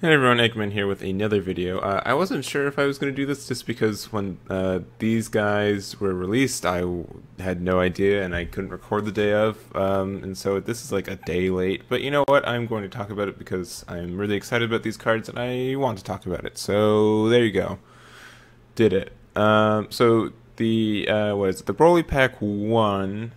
Hey everyone, Egman here with another video. I wasn't sure if I was going to do this just because when these guys were released, had no idea and I couldn't record the day of, and so this is like a day late. But you know what? I'm going to talk about it because I'm really excited about these cards and I want to talk about it. So there you go. Did it. So the what is it? The Broly Pack 1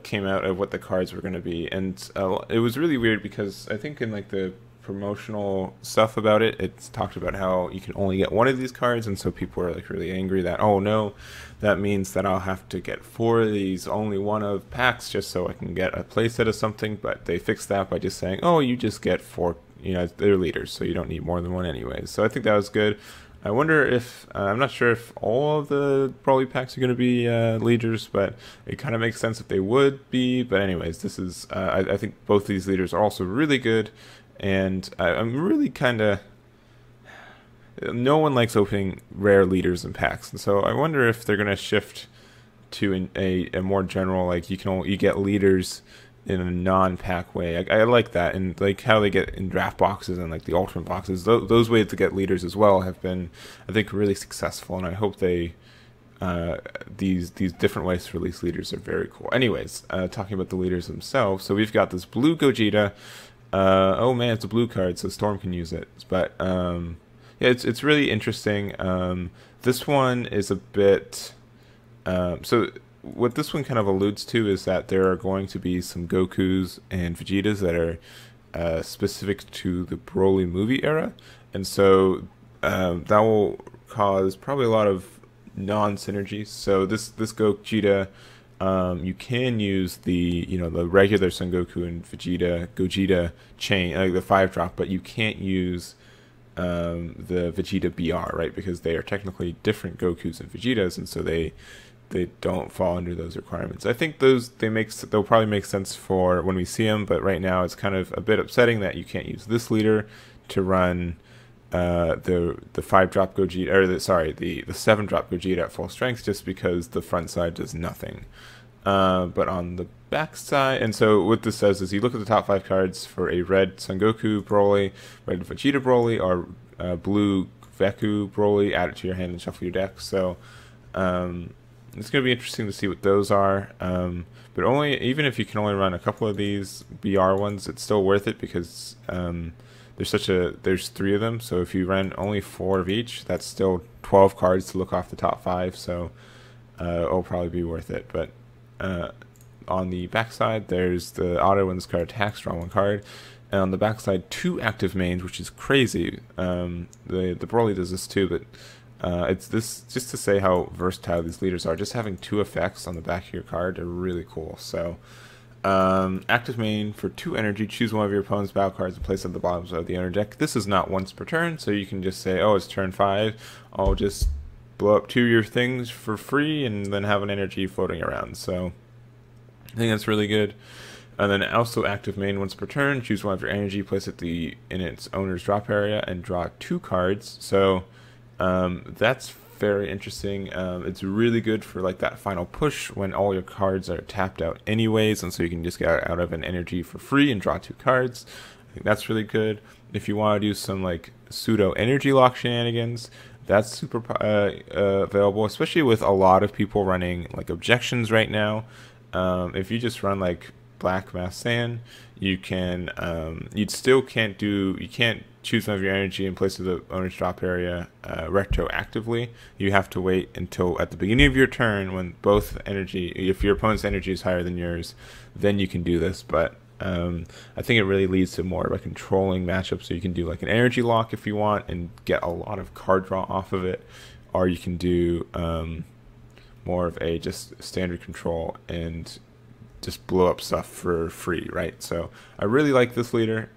came out of what the cards were going to be, and it was really weird because I think in like the promotional stuff about it, it's talked about how you can only get one of these cards, and so people are like really angry that, oh no, that means that I'll have to get four of these only one of packs just so I can get a playset of something. But they fixed that by just saying, oh, you just get four, they're leaders, so you don't need more than one anyways. So I think that was good. I wonder if I'm not sure if all of the Broly packs are going to be leaders, but it kind of makes sense if they would be. But anyways, this is I think both these leaders are also really good. And I'm really kind of... No one likes opening rare leaders in packs, and so I wonder if they're going to shift to a more general, like you get leaders in a non-pack way. I like that, and like how they get in draft boxes and like the ultimate boxes. Those ways to get leaders as well have been, I think, really successful, and I hope they... these different ways to release leaders are very cool. Anyways, talking about the leaders themselves, so we've got this blue Gogeta. Oh man, it's a blue card, so Storm can use it. But yeah, it's really interesting. This one is a bit. So what this one kind of alludes to is that there are going to be some Gokus and Vegetas that are specific to the Broly movie era, and so that will cause probably a lot of non-synergies. So this Gogeta. You can use the regular Son Goku and Gogeta chain, like the 5-drop, but you can't use the Vegeta BR, right? Because they are technically different Gokus and Vegetas, and so they don't fall under those requirements. I think they'll probably make sense for when we see them, but right now it's kind of a bit upsetting that you can't use this leader to run the 5-drop Gogeta, or the 7-drop Gogeta at full strength, just because the front side does nothing. But on the back side, and so what this says is you look at the top 5 cards for a red Son Goku Broly, red Vegeta Broly, or blue Veku Broly, add it to your hand and shuffle your deck. So it's going to be interesting to see what those are. But even if you can only run a couple of these BR ones, it's still worth it because there's 3 of them, so if you run only 4 of each, that's still 12 cards to look off the top 5, so it'll probably be worth it. But on the backside, there's the auto when this card attacks, draw 1 card, and on the backside, 2 active mains, which is crazy. The Broly does this too, but it's this just to say how versatile these leaders are. Just having 2 effects on the back of your card are really cool. So active main for 2 energy, choose one of your opponent's battle cards and place it at the bottom of the owner deck. This is not once per turn, so you can just say, oh, it's turn 5, I'll just blow up 2 of your things for free and then have an energy floating around. So I think that's really good. And then also active main once per turn, choose one of your energy, place it in its owner's drop area and draw 2 cards. So that's very interesting. It's really good for like that final push when all your cards are tapped out anyways, and so you can just get out of an energy for free and draw 2 cards. I think that's really good. If you want to do some like pseudo energy lock shenanigans, that's super available, especially with a lot of people running like objections right now. If you just run like Black Mass Sand, you can you can't choose one of your energy and place it in the owner's drop area retroactively. You have to wait until at the beginning of your turn when both energy, if your opponent's energy is higher than yours, then you can do this. But I think it really leads to more of a controlling matchup, so you can do like an energy lock if you want and get a lot of card draw off of it, or you can do more of a just standard control and just blow up stuff for free, right? So I really like this leader.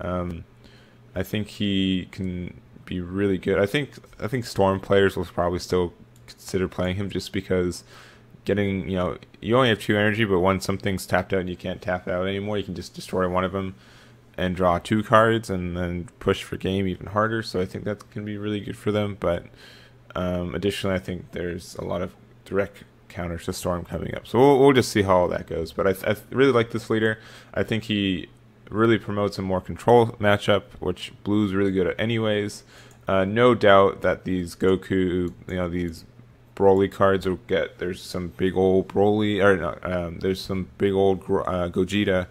I think he can be really good. I think Storm players will probably still consider playing him just because getting, you only have 2 energy, but when something's tapped out and you can't tap out anymore, you can just destroy one of them and draw 2 cards and then push for game even harder. So I think that can be really good for them. But additionally, I think there's a lot of direct counters to Storm coming up. So we'll just see how all that goes. But I really like this leader. I think he really promotes a more control matchup, which blue's really good at anyways. No doubt that these Goku, these Broly cards will get. There's some big old Broly, or no, there's some big old Gogeta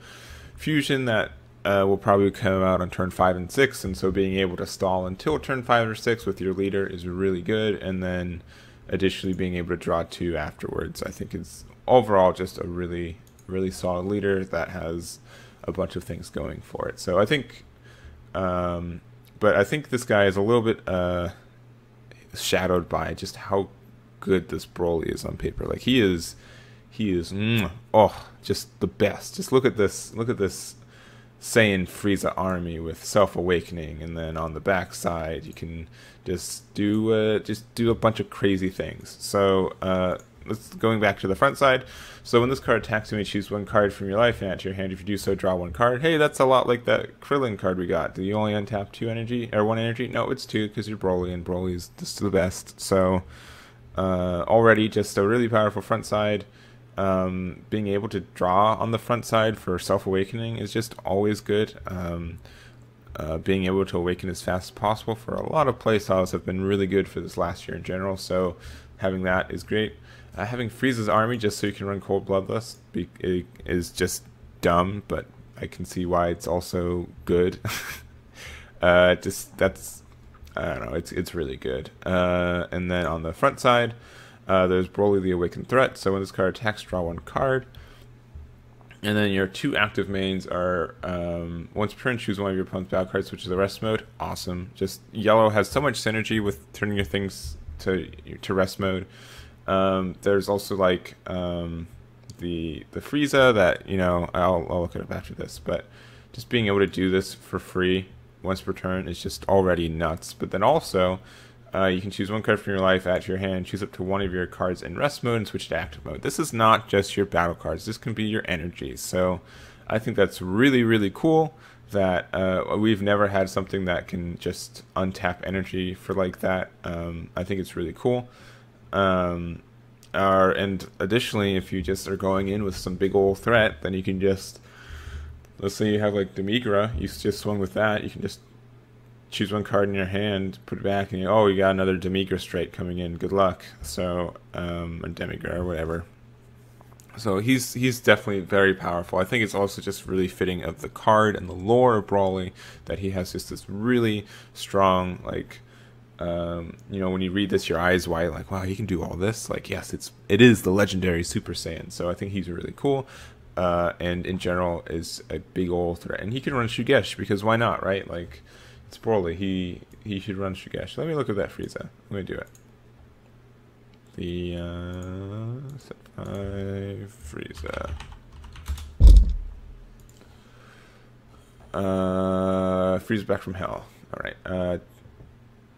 fusion that will probably come out on turn 5 and 6, and so being able to stall until turn 5 or 6 with your leader is really good, and then additionally being able to draw 2 afterwards, I think is overall just a really, really solid leader that has a bunch of things going for it. So I think, but I think this guy is a little bit shadowed by just how good this Broly is on paper. Like he is, just the best. Just look at this Saiyan Frieza army with self-awakening, and then on the back side you can just do a bunch of crazy things. So let's going back to the front side. So when this card attacks you, you choose 1 card from your life and add to your hand. If you do so, draw 1 card. Hey, that's a lot like that Krillin card we got. Do you only untap 2 energy or 1 energy? No, it's 2 because you're Broly, and Broly's just the best. So already just a really powerful front side. Being able to draw on the front side for self-awakening is just always good. Being able to awaken as fast as possible for a lot of playstyles have been really good for this last year in general, so having that is great. Having Frieza's army just so you can run Cold Bloodlust is just dumb, but I can see why it's also good. I don't know, it's really good. And then on the front side, there's Broly the Awakened Threat, so when this card attacks, draw 1 card. And then your 2 active mains are, once per turn, choose one of your opponent's battle cards, which is the rest mode. Awesome. Just yellow has so much synergy with turning your things to rest mode. There's also like the Frieza that, I'll look it up after this, but just being able to do this for free once per turn is just already nuts. But then also, you can choose 1 card from your life, add to your hand, choose up to 1 of your cards in rest mode, and switch to active mode. This is not just your battle cards. This can be your energies. So I think that's really, really cool that we've never had something that can just untap energy for like that. I think it's really cool. And additionally, if you just are going in with some big old threat, then you can just, let's say you have like Demigra, you just swung with that, you can just choose 1 card in your hand, put it back, and you got another Demigra straight coming in. Good luck. So, a Demigra or whatever. So he's definitely very powerful. I think it's also just really fitting of the card and the lore of Broly that he has just this really strong, like, when you read this, your eyes wide, like, wow, he can do all this. Like, yes, it is the legendary Super Saiyan. So I think he's really cool. And in general is a big old threat. And he can run Shugesh because why not, right? Like, it's Broly. He should run Shugesh. Let me look at that Frieza. Let me do it. The set 5 Frieza. Frieza back from hell. All right.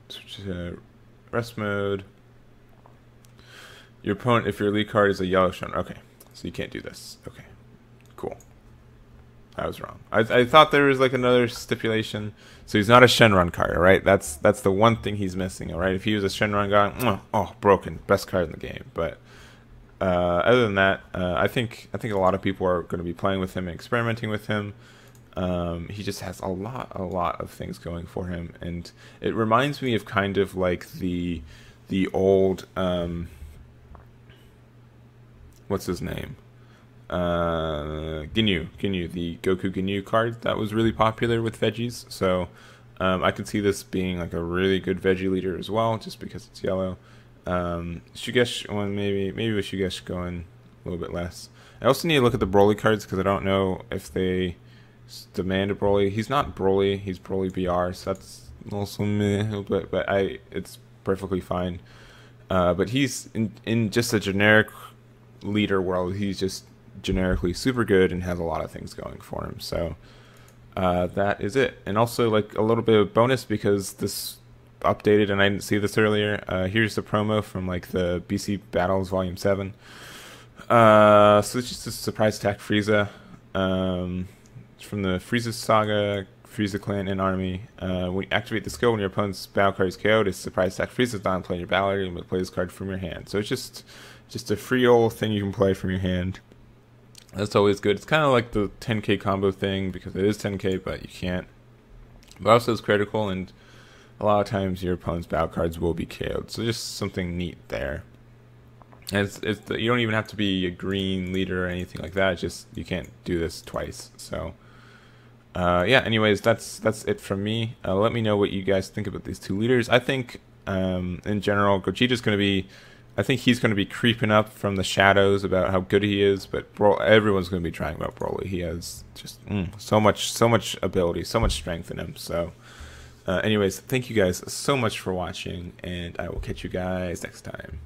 Switch to rest mode. Your opponent, if your lead card is a yellow shun. Okay, so you can't do this. Okay, cool. I was wrong. I thought there was like another stipulation. So he's not a Shenron card, all right? That's the one thing he's missing, all right? If he was a Shenron guy, broken, best card in the game. But other than that, I think a lot of people are going to be playing with him and experimenting with him. He just has a lot of things going for him, and it reminds me of kind of like the old what's his name? Ginyu, the Goku Ginyu card that was really popular with veggies. So I could see this being like a really good veggie leader as well, just because it's yellow. Shugesh one, maybe with Shugesh going a little bit less. I also need to look at the Broly cards because I don't know if they demand a Broly. He's not Broly, he's Broly BR, so that's also meh, but it's perfectly fine. But he's in just a generic leader world, he's just generically super good and has a lot of things going for him. So that is it. And also like a little bit of bonus because this updated and I didn't see this earlier. Here's the promo from like the BC Battles Volume 7. So it's just a surprise attack Frieza. From the Frieza Saga, Frieza Clan and Army. When you activate the skill when your opponent's battle card is KO'd, it's surprise attack Frieza's not playing your battle area and play this card from your hand. So it's just a free old thing you can play from your hand. That's always good. It's kind of like the 10k combo thing because it is 10k, but you can't. But also it's critical, and a lot of times your opponent's battle cards will be KO'd. So just something neat there. And you don't even have to be a green leader or anything like that. It's just you can't do this twice. So yeah. Anyways, that's it from me. Let me know what you guys think about these two leaders. I think in general, Gogeta's going to be. I think he's going to be creeping up from the shadows about how good he is. But everyone's going to be trying about Broly. He has just so much ability, so much strength in him. So anyways, thank you guys so much for watching, and I will catch you guys next time.